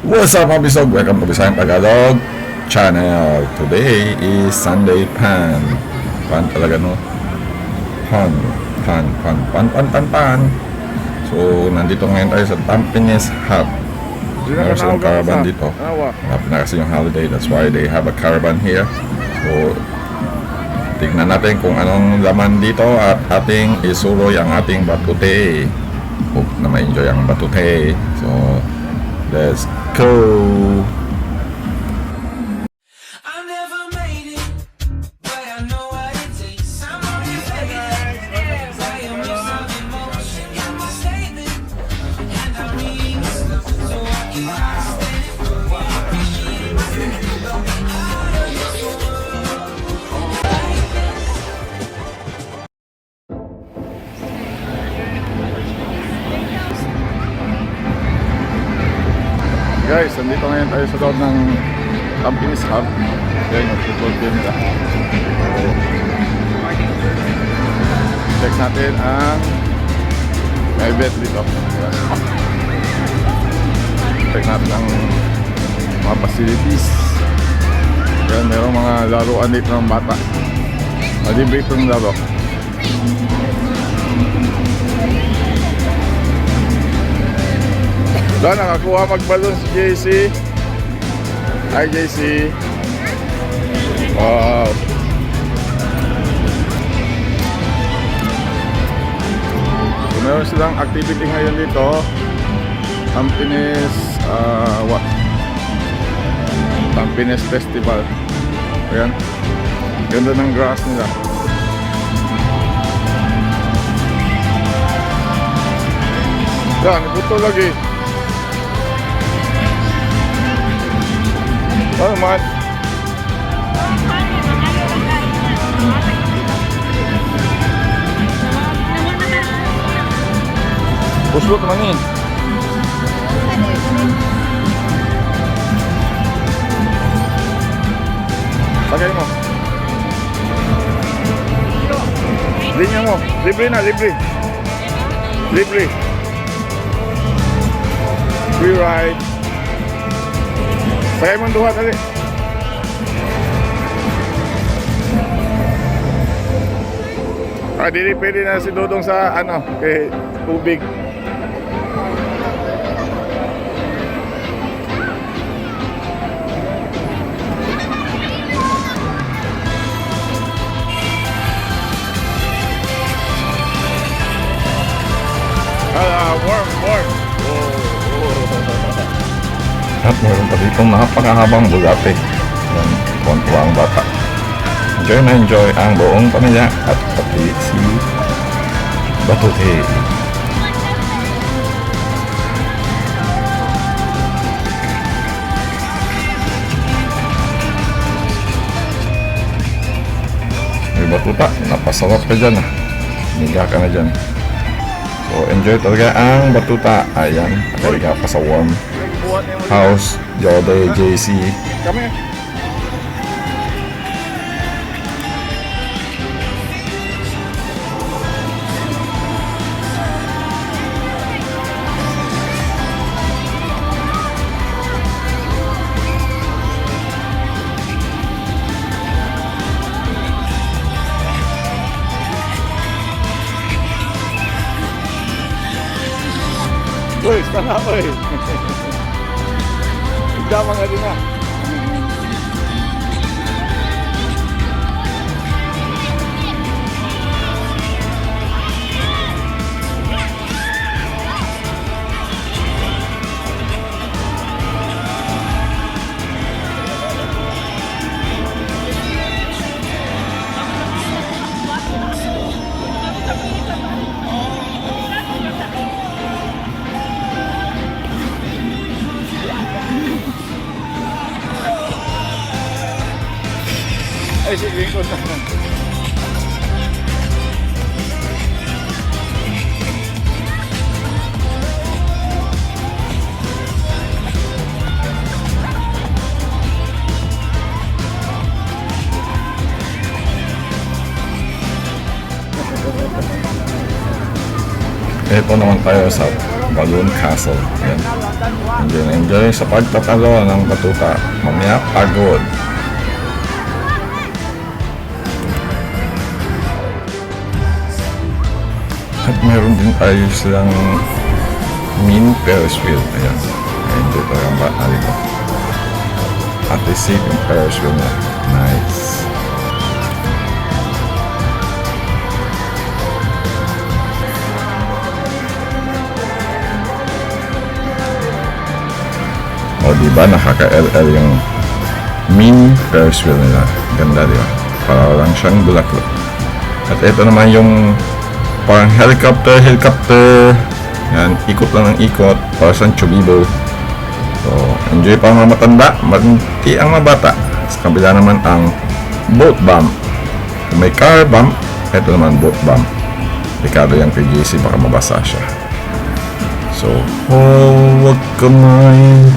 What's up, Mabisog? Welcome to Bisayang Tagalog channel. Today is Sunday Pan. Pan talaga, no? Pan. So, nandito ngayon tayo sa Tampines Hub. Meron silang caravan dito. Malapit na kasi yung holiday. That's why they have a caravan here. So, tignan natin kung anong laman dito at ating isuroy ang ating batute. Hope na ma-enjoy ang batute. So, let's go! Guys, nandito ngayon tayo sa loob ng Tampines Hub. Yan yung football game nila. So, check natin ang may bet dito. Check natin ang mga facilities. Yan, mayroong mga laruan dito ng bata. Malibre itong laro. Doon, nakakuha magbalon si JC. Hi JC. Wow. So, meron silang activity ngayon dito. Tampines Tampines Festival. Ayan. Ganda ng grass nila. Yan, ibuto lagi. Ano man? Puslot naman yun. Lagay mo. Linya mo. Libre na, libre. Libre. Free ride. Saya mo duha tadi. Dili pwede na si Dodong sa ano, kay tubig. Warm. At meron pa dito napakahabang bulate. Yan, kontuwa ang bata. Enjoy na enjoy ang buong pamilya at pati si Batute. May batuta, napasarap ka dyan ah. Higa ka na dyan. So enjoy talaga ang batuta. Ayan, talaga pa sa warm house, Jode, JC. Kami. Uy, sana uy. Damang nga din na. Ay, sige ko na. Ito naman tayo sa Balloon Castle. Ayan. Enjoy sa pagtatalo ng batuta. Mamaya pagod. At meron din tayo silang mini Ferris wheel. Ayan. Enjoy tayo ang bata dito. At isip yung Ferris wheel na. Nice. O diba nakaka-LL yung mini Ferris wheel nila. Ganda diba? Para lang siyang bulaklak. At ito naman yung parang helicopter. Yan, ikot lang ng ikot. Para siyang chubibo. So, enjoy pa ang mga matanda. Manti ang mga bata. Sa kabila naman ang boat bump. Kung may car bump, ito naman boat bump. Delikado yan kay JC, baka mabasa siya. So, wag ka man,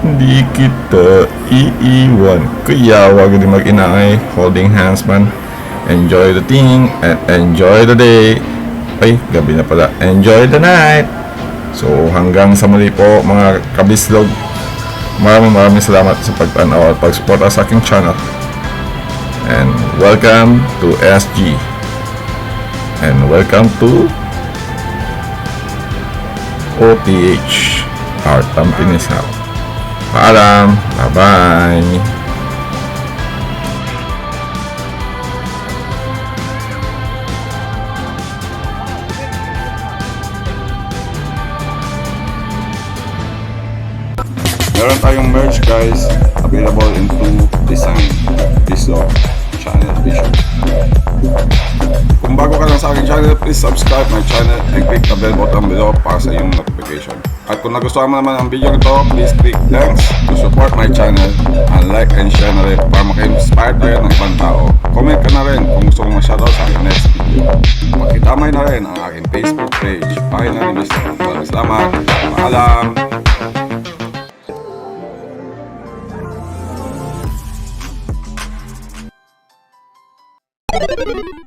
hindi kita iiwan. Kaya wag din mag-inay. Holding hands man. Enjoy the thing and enjoy the day. Ay, gabi na pala. Enjoy the night. So, hanggang sa muli po mga kabislog. Maraming salamat sa pagtanaw at pagsuporta sa aking channel. And welcome to SG. And welcome to OTH, our Tampines Hub. Paalam. Bye-bye. Meron tayong merch guys, available in 2 design. Bislog channel vision. Kung bago ka lang sa aking channel, please subscribe my channel and click the bell button below para sa iyong notification. At kung nagustuhan mo naman ang video ito, please click thanks to support my channel and like and share na rin para maka-inspire tayo ng ibang tao. Comment ka na rin kung gusto mong ma-shoutout sa aking next video. Makitamay na rin ang aking Facebook page. Pakina rin Mr. Salamat. Paalam.